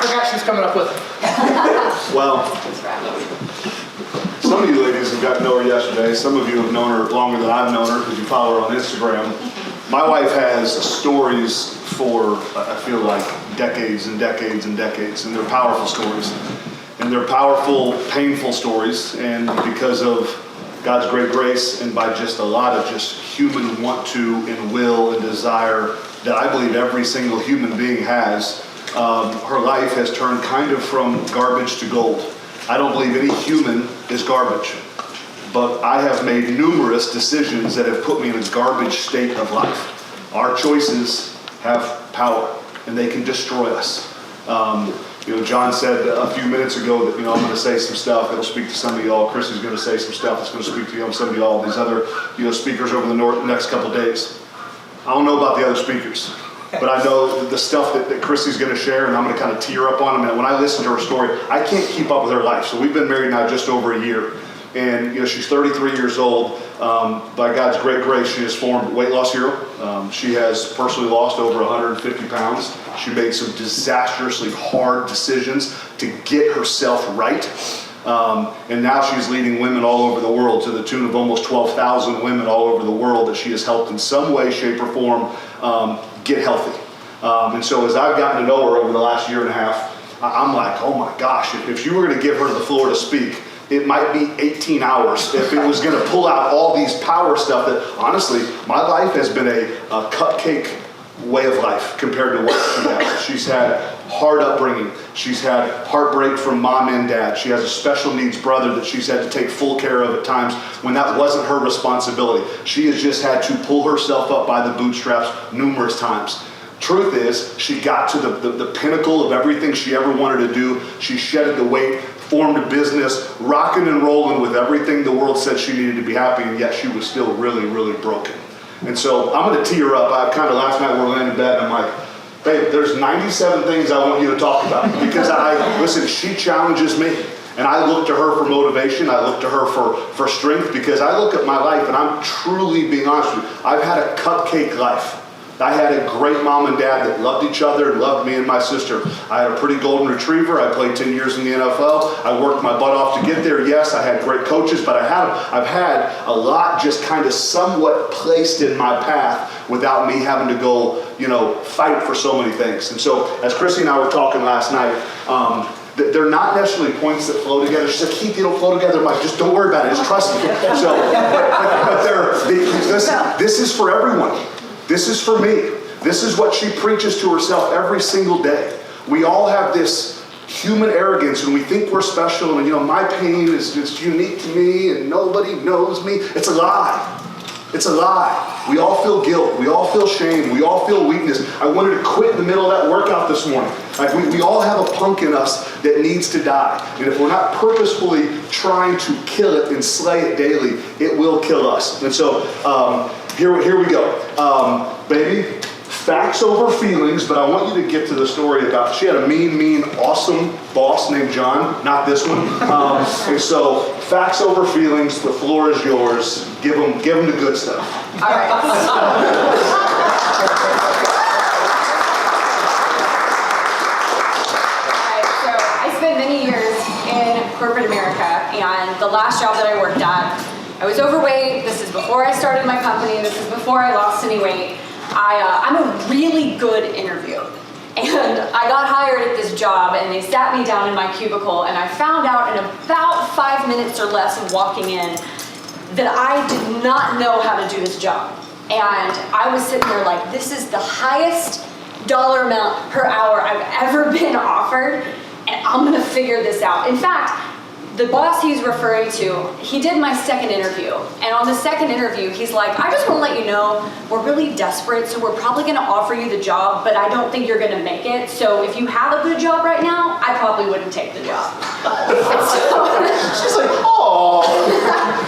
forgot she was coming up with it. Well, some of you ladies have got to know her yesterday. Some of you have known her longer than I've known her because you follow her on Instagram. My wife has stories for, I feel like, decades and decades and decades, and they're powerful stories. And they're powerful, painful stories, and because of God's great grace and by just a lot of just human want to and will and desire that I believe every single human being has, her life has turned kind of from garbage to gold. I don't believe any human is garbage, but I have made numerous decisions that have put me in a garbage state of life. Our choices have power, and they can destroy us. John said a few minutes ago that, I'm going to say some stuff that'll speak to some of y'all. Chris is going to say some stuff that's going to speak to some of y'all. These other, speakers over the next couple of days. I don't know about the other speakers, but I know the stuff that Chrissy's going to share, and I'm going to kind of tear up on them. And when I listen to her story, I can't keep up with her life. So we've been married now just over a year. And she's 33 years old. By God's great grace, she has formed Weight Loss Hero. She has personally lost over 150 pounds. She made some disastrously hard decisions to get herself right. And now she's leading women all over the world to the tune of almost 12,000 women all over the world that she has helped in some way, shape, or form get healthy. And so as I've gotten to know her over the last year and a half, I'm like, oh my gosh, if you were going to give her the floor to speak, it might be 18 hours if it was going to pull out all these power stuff that, honestly, my life has been a cupcake way of life compared to what she has. She's had hard upbringing. She's had heartbreak from mom and dad. She has a special needs brother that she's had to take full care of at times when that wasn't her responsibility. She has just had to pull herself up by the bootstraps numerous times. Truth is, she got to the pinnacle of everything she ever wanted to do. She shedded the weight, formed a business, rocking and rolling with everything the world said she needed to be happy, and yet she was still really, really broken. And so I'm going to tee her up. I kind of last night we were laying in bed, and I'm like, babe, there's 97 things I want you to talk about. Because listen, she challenges me. And I look to her for motivation. I look to her for strength, because I look at my life, and I'm truly being honest with you. I've had a cupcake life. I had a great mom and dad that loved each other and loved me and my sister. I had a pretty golden retriever. I played 10 years in the NFL. I worked my butt off to get there. Yes, I had great coaches, but I've had a lot just kind of somewhat placed in my path without me having to go, fight for so many things. And so as Chrissy and I were talking last night, they're not necessarily points that flow together. She's like, Keith, they don't flow together much. Just don't worry about it. Just trust me. So, listen, this is for everyone. This is for me. This is what she preaches to herself every single day. We all have this human arrogance, and we think we're special, and my pain is just unique to me, and nobody knows me. It's a lie. It's a lie. We all feel guilt. We all feel shame. We all feel weakness. I wanted to quit in the middle of that workout this morning. Like we all have a punk in us that needs to die. And if we're not purposefully trying to kill it and slay it daily, it will kill us. And so here we go. Baby, facts over feelings, but I want you to get to the story about, she had a mean, awesome boss named John, not this one. And so, facts over feelings, the floor is yours. Give them the good stuff. All right. So I spent many years in corporate America, and the last job that I worked at, I was overweight. This is before I started my company. This is before I lost any weight. I'm a really good interviewer. And I got hired at this job, and they sat me down in my cubicle, and I found out in about 5 minutes or less of walking in that I did not know how to do this job. And I was sitting there like, this is the highest dollar amount per hour I've ever been offered, and I'm gonna figure this out. In fact, the boss he's referring to, he did my second interview. And on the second interview, he's like, I just want to let you know, we're really desperate, so we're probably going to offer you the job, but I don't think you're going to make it. So if you have a good job right now, I probably wouldn't take the job. She's like, oh.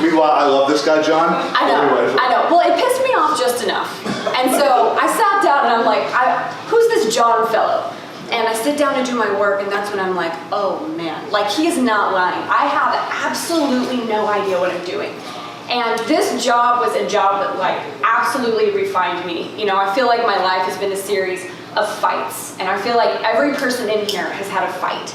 Meanwhile, I love this guy, John. I know. Well, it pissed me off just enough. And so I sat down and I'm like, who's this John fellow? And I sit down to do my work, and that's when I'm like, oh man, like he is not lying. I have absolutely no idea what I'm doing. And this job was a job that like absolutely refined me. I feel like my life has been a series of fights. And I feel like every person in here has had a fight.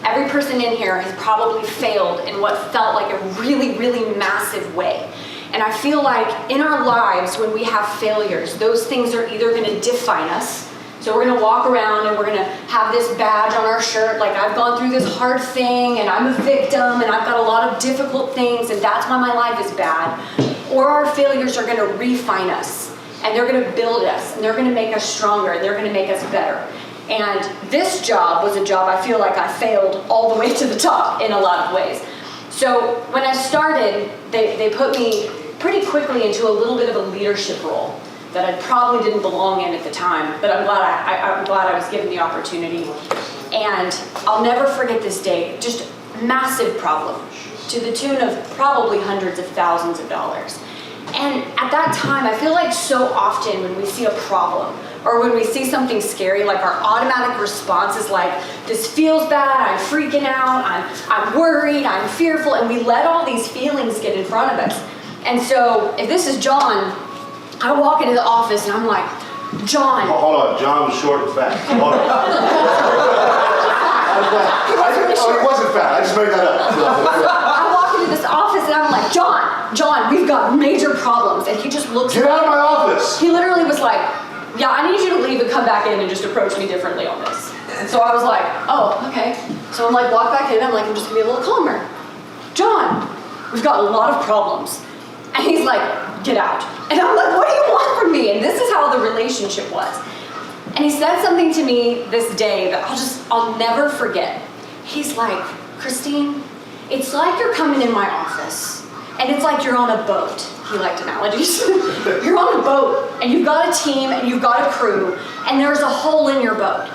Every person in here has probably failed in what felt like a really, really massive way. And I feel like in our lives, when we have failures, those things are either going to define us. So we're going to walk around and we're going to have this badge on our shirt, like I've gone through this hard thing and I'm a victim and I've got a lot of difficult things and that's why my life is bad. Or our failures are going to refine us and they're going to build us and they're going to make us stronger and they're going to make us better. And this job was a job I feel like I failed all the way to the top in a lot of ways. So when I started, they put me pretty quickly into a little bit of a leadership role that I probably didn't belong in at the time, but I'm glad I was given the opportunity. And I'll never forget this day, just massive problem to the tune of probably hundreds of thousands of dollars. And at that time, I feel like so often when we see a problem or when we see something scary, like our automatic response is like, this feels bad, I'm freaking out, I'm worried, I'm fearful, and we let all these feelings get in front of us. And so if this is John, I walk into the office and I'm like, John. Hold on, John was short and fat. Hold on. He wasn't fat, I just made that up. I walk into this office and I'm like, John, we've got major problems. And he just looks Get out of my office. He literally was like, yeah, I need you to leave and come back in and just approach me differently on this. And so I was like, oh, okay. So I'm like, walk back in, I'm like, I'm just gonna be a little calmer. John, we've got a lot of problems. And he's like, get out. And I'm like, what do you want from me? And this is how the relationship was. And he said something to me this day that I'll never forget. He's like, Christine, it's like you're coming in my office and it's like you're on a boat. He liked analogies. You're on a boat and you've got a team and you've got a crew and there's a hole in your boat.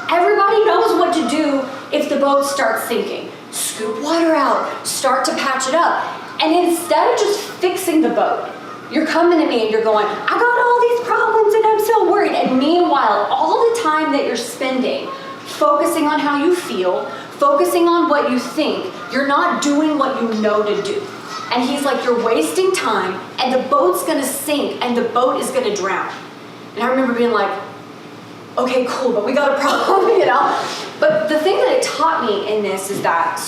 Everybody knows what to do if the boat starts sinking. Scoop water out, start to patch it up. And instead of just fixing the boat, you're coming to me and you're going, I got all these problems and I'm so worried. And meanwhile, all the time that you're spending focusing on how you feel, focusing on what you think, you're not doing what you know to do. And he's like, you're wasting time and the boat's gonna sink and the boat is gonna drown. And I remember being like, okay, cool, but we got a problem, you know? But the thing that it taught me in this is that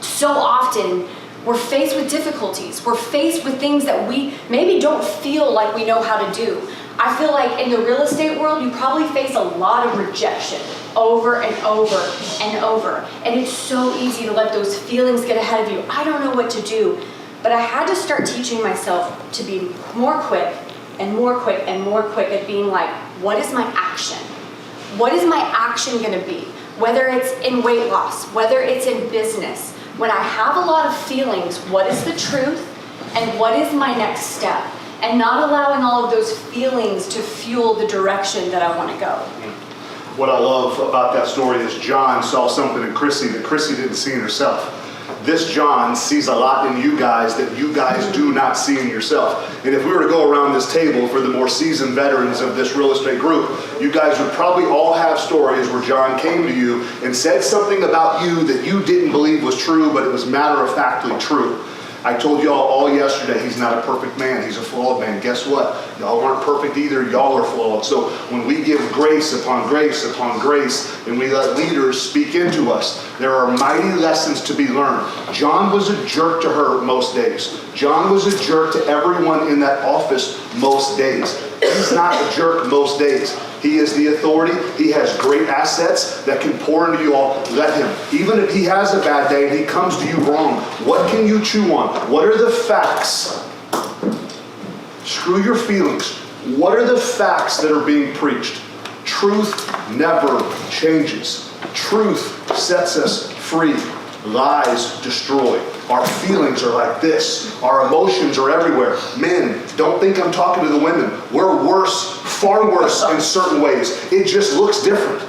so often, we're faced with difficulties. We're faced with things that we maybe don't feel like we know how to do. I feel like in the real estate world, you probably face a lot of rejection over and over and over. And it's so easy to let those feelings get ahead of you. I don't know what to do. But I had to start teaching myself to be more quick and more quick and more quick at being like, what is my action? What is my action gonna be? Whether it's in weight loss, whether it's in business, when I have a lot of feelings, what is the truth and what is my next step? And not allowing all of those feelings to fuel the direction that I want to go. What I love about that story is John saw something in Chrissy that Chrissy didn't see in herself. This John sees a lot in you guys that you guys do not see in yourself. And if we were to go around this table for the more seasoned veterans of this real estate group, you guys would probably all have stories where John came to you and said something about you that you didn't believe was true, but it was matter-of-factly true. I told y'all all yesterday, he's not a perfect man. He's a flawed man. Guess what? Y'all aren't perfect either. Y'all are flawed. So when we give grace upon grace upon grace, and we let leaders speak into us, there are mighty lessons to be learned. John was a jerk to her most days. John was a jerk to everyone in that office most days. He's not a jerk most days. He is the authority. He has great assets that can pour into you all. Let him. Even if he has a bad day and he comes to you wrong, what can you chew on? What are the facts? Screw your feelings. What are the facts that are being preached? Truth never changes. Truth sets us free. Lies destroy. Our feelings are like this. Our emotions are everywhere. Men, don't think I'm talking to the women. We're worse, far worse in certain ways. It just looks different.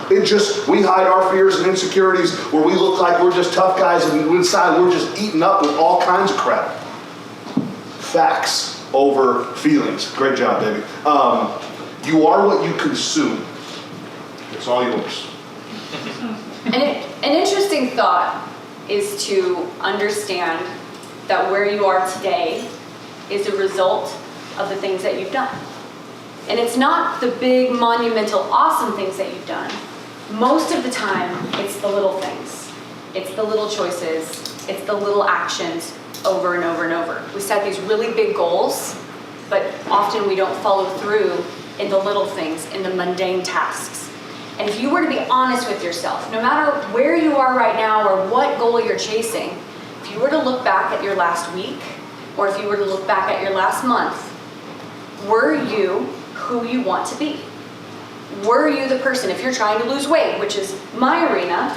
We hide our fears and insecurities where we look like we're just tough guys and inside we're just eaten up with all kinds of crap. Facts over feelings. Great job, baby. You are what you consume. It's all yours. An interesting thought is to understand that where you are today is a result of the things that you've done. And it's not the big, monumental, awesome things that you've done. Most of the time, it's the little things. It's the little choices. It's the little actions over and over and over. We set these really big goals, but often we don't follow through in the little things, in the mundane tasks. And if you were to be honest with yourself, no matter where you are right now or what goal you're chasing, if you were to look back at your last week, or if you were to look back at your last month, were you who you want to be? Were you the person, if you're trying to lose weight, which is my arena,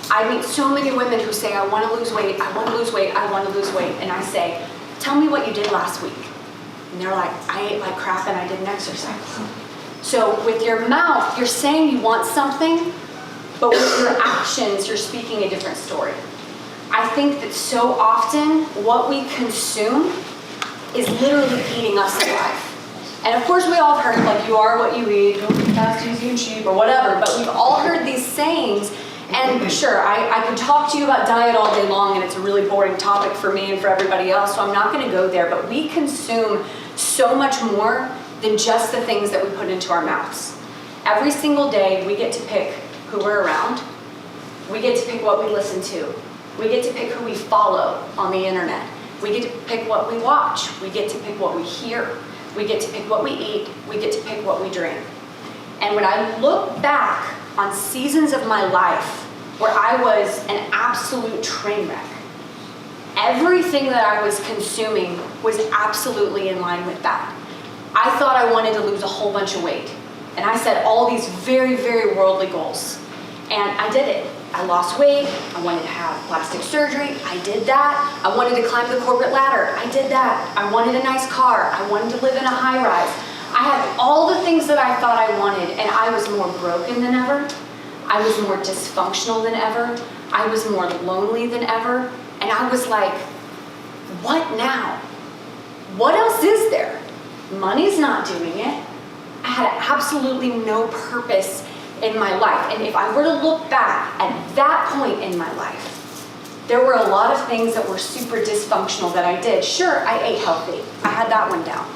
I meet so many women who say, I want to lose weight, I want to lose weight, I want to lose weight. And I say, tell me what you did last week. And they're like, I ate like crap and I didn't exercise. So with your mouth, you're saying you want something, but with your actions, you're speaking a different story. I think that so often what we consume is literally eating us alive. And of course we all have heard, like, you are what you eat, don't be fast, easy, and cheap, or whatever, but we've all heard these sayings. And sure, I could talk to you about diet all day long, and it's a really boring topic for me and for everybody else, so I'm not going to go there. But we consume so much more than just the things that we put into our mouths. Every single day, we get to pick who we're around. We get to pick what we listen to. We get to pick who we follow on the internet. We get to pick what we watch. We get to pick what we hear. We get to pick what we eat. We get to pick what we drink. And when I look back on seasons of my life where I was an absolute train wreck, everything that I was consuming was absolutely in line with that. I thought I wanted to lose a whole bunch of weight. And I set all these very, very worldly goals. And I did it. I lost weight. I wanted to have plastic surgery. I did that. I wanted to climb the corporate ladder. I did that. I wanted a nice car. I wanted to live in a high rise. I had all the things that I thought I wanted, and I was more broken than ever. I was more dysfunctional than ever. I was more lonely than ever. And I was like, what now? What else is there? Money's not doing it. I had absolutely no purpose in my life. And if I were to look back at that point in my life, there were a lot of things that were super dysfunctional that I did. Sure, I ate healthy. I had that one down.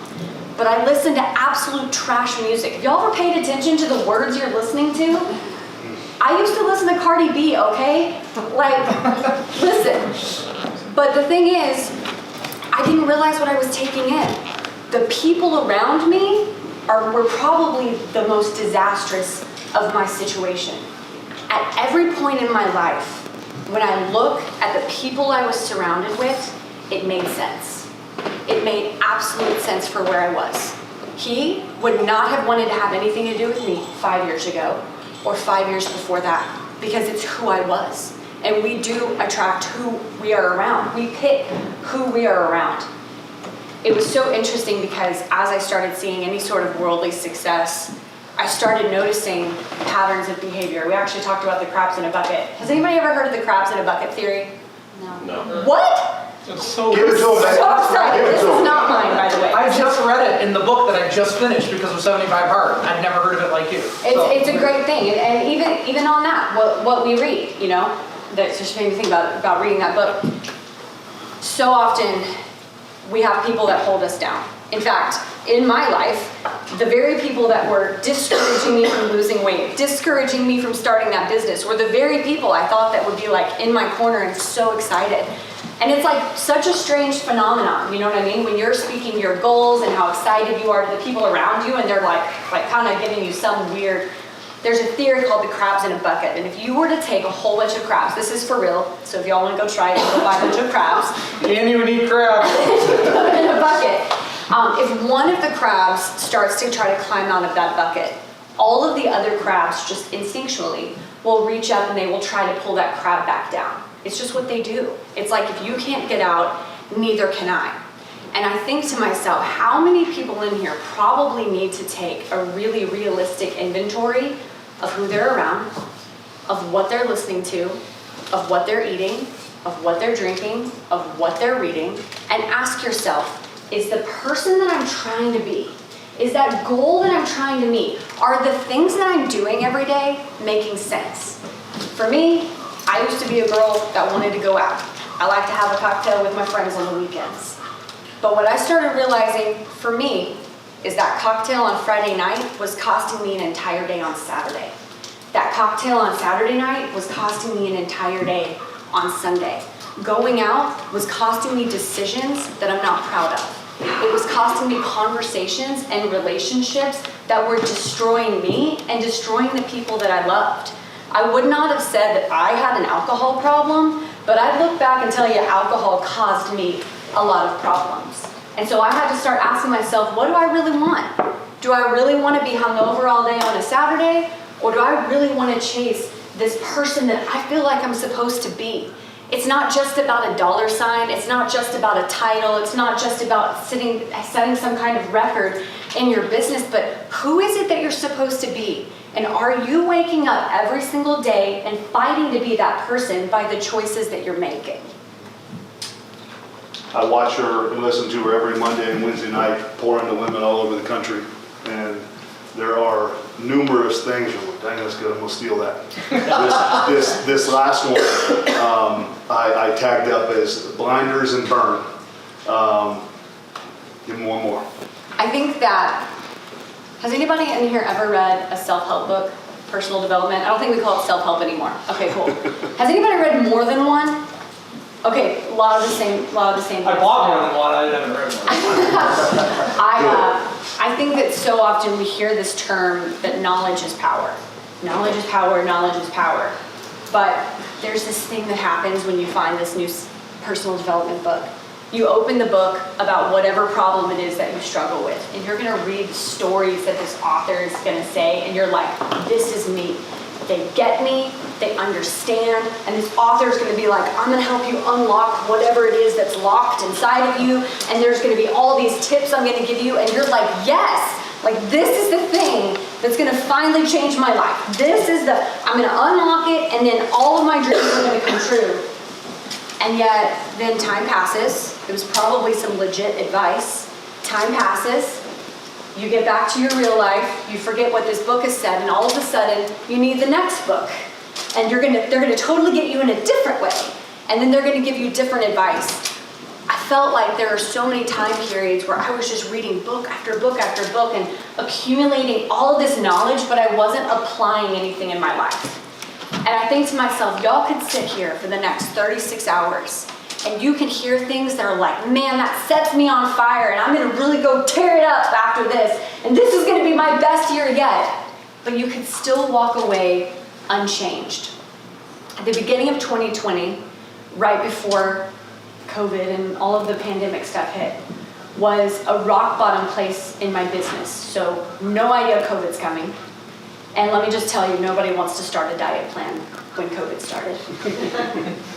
But I listened to absolute trash music. Have y'all ever paid attention to the words you're listening to? I used to listen to Cardi B, okay? Like, listen. But the thing is, I didn't realize what I was taking in. The people around me were probably the most disastrous of my situation. At every point in my life, when I look at the people I was surrounded with, it made sense. It made absolute sense for where I was. He would not have wanted to have anything to do with me 5 years ago or 5 years before that, because it's who I was. And we do attract who we are around. We pick who we are around. It was so interesting because as I started seeing any sort of worldly success, I started noticing patterns of behavior. We actually talked about the crabs in a bucket. Has anybody ever heard of the crabs in a bucket theory? No. What? It's so Give it to him, man. So excited. Give it This to is him. not mine, by the way. I just read it in the book that I just finished because of 75 Hard. I'd never heard of it like you. It's a great thing, and even on that, what we read, you know, that just made me think about reading that book. So often, we have people that hold us down. In fact, in my life, the very people that were discouraging me from losing weight, discouraging me from starting that business, were the very people I thought that would be like in my corner and so excited. And it's like such a strange phenomenon, you know what I mean? When you're speaking your goals and how excited you are to the people around you, and they're like kind of giving you some weird, there's a theory called the crabs in a bucket. And if you were to take a whole bunch of crabs, this is for real, so if y'all want to go try it, go buy a bunch of crabs. And you would eat crab. Put it in a bucket. If one of the crabs starts to try to climb out of that bucket, all of the other crabs just instinctually will reach up and they will try to pull that crab back down. It's just what they do. It's like, if you can't get out, neither can I. And I think to myself, how many people in here probably need to take a really realistic inventory of who they're around, of what they're listening to, of what they're eating, of what they're drinking, of what they're reading, and ask yourself, is the person that I'm trying to be, is that goal that I'm trying to meet, are the things that I'm doing every day making sense? For me, I used to be a girl that wanted to go out. I like to have a cocktail with my friends on the weekends. But what I started realizing, for me, is that cocktail on Friday night was costing me an entire day on Saturday. That cocktail on Saturday night was costing me an entire day on Sunday. Going out was costing me decisions that I'm not proud of. It was costing me conversations and relationships that were destroying me and destroying the people that I loved. I would not have said that I had an alcohol problem, but I'd look back and tell you alcohol caused me a lot of problems. And so I had to start asking myself, what do I really want? Do I really want to be hungover all day on a Saturday? Or do I really want to chase this person that I feel like I'm supposed to be? It's not just about a dollar sign. It's not just about a title. It's not just about setting some kind of record in your business, but who is it that you're supposed to be? And are you waking up every single day and fighting to be that person by the choices that you're making? I watch her and listen to her every Monday and Wednesday night pour into women all over the country. And there are numerous things, you're like, dang, that's good, I'm gonna steal that. This last one, I tagged up as blinders and burn. Give me one more. I think that, has anybody in here ever read a self-help book, personal development? I don't think we call it self-help anymore. Okay, cool. Has anybody read more than one? Okay, a lot of the same. I bought more than one, I haven't read one. I think that so often we hear this term that knowledge is power. Knowledge is power, knowledge is power. But there's this thing that happens when you find this new personal development book. You open the book about whatever problem it is that you struggle with, and you're gonna read the stories that this author is gonna say, and you're like, this is me. They get me, they understand, and this author is going to be like, I'm going to help you unlock whatever it is that's locked inside of you, and there's going to be all these tips I'm going to give you, and you're like, yes, like this is the thing that's going to finally change my life. I'm going to unlock it, and then all of my dreams are going to come true. And yet, then time passes. It was probably some legit advice. Time passes. You get back to your real life, you forget what this book has said, and all of a sudden, you need the next book. And they're gonna totally get you in a different way. And then they're gonna give you different advice. I felt like there are so many time periods where I was just reading book after book after book and accumulating all of this knowledge, but I wasn't applying anything in my life. And I think to myself, y'all could sit here for the next 36 hours and you can hear things that are like, man, that sets me on fire and I'm gonna really go tear it up after this, and this is gonna be my best year yet. But you could still walk away unchanged. At the beginning of 2020, right before COVID and all of the pandemic stuff hit, was a rock bottom place in my business. So no idea COVID's coming. And let me just tell you, nobody wants to start a diet plan when COVID started.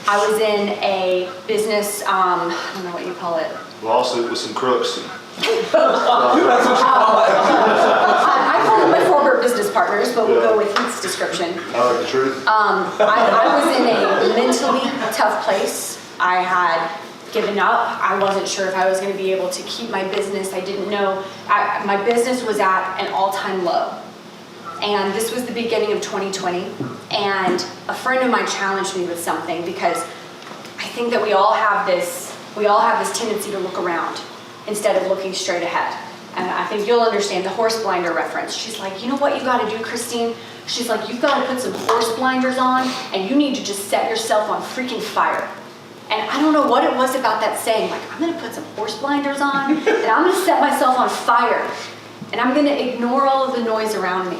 I was in a business, I don't know what you call it. Lawsuit with some crooks. That's what you call it. I call them my former business partners, but we'll go with Heath's description. I like the truth. I was in a mentally tough place. I had given up. I wasn't sure if I was going to be able to keep my business. I didn't know. My business was at an all-time low. And this was the beginning of 2020. And a friend of mine challenged me with something, because I think that we all have this tendency to look around instead of looking straight ahead. And I think you'll understand the horse blinder reference. She's like, you know what you gotta do, Christine? She's like, you've gotta put some horse blinders on and you need to just set yourself on freaking fire. And I don't know what it was about that saying, like, I'm gonna put some horse blinders on and I'm gonna set myself on fire. And I'm gonna ignore all of the noise around me.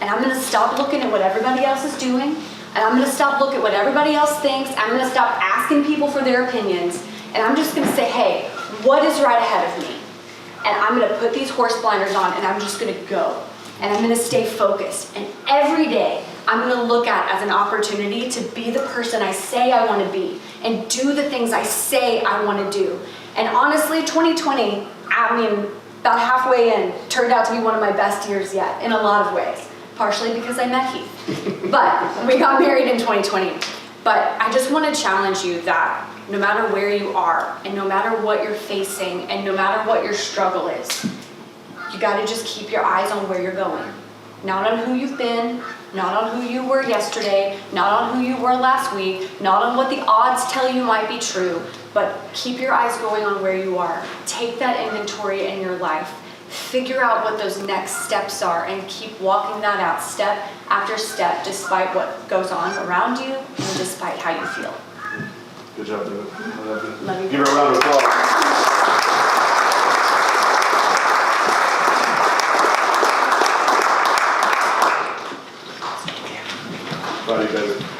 And I'm gonna stop looking at what everybody else is doing. And I'm gonna stop looking at what everybody else thinks. I'm gonna stop asking people for their opinions. And I'm just gonna say, hey, what is right ahead of me? And I'm gonna put these horse blinders on and I'm just gonna go. And I'm gonna stay focused. And every day, I'm gonna look at as an opportunity to be the person I say I wanna be and do the things I say I wanna do. And honestly, 2020, about halfway in, turned out to be one of my best years yet, in a lot of ways. Partially because I met Heath. But we got married in 2020. But I just want to challenge you that no matter where you are, and no matter what you're facing, and no matter what your struggle is, you got to just keep your eyes on where you're going. Not on who you've been, not on who you were yesterday, not on who you were last week, not on what the odds tell you might be true, but keep your eyes going on where you are. Take that inventory in your life. figure out what those next steps are and keep walking that out step after step despite what goes on around you and despite how you feel. Good job, David. I love you. Love you. Give her a round of applause. Proud of you, David.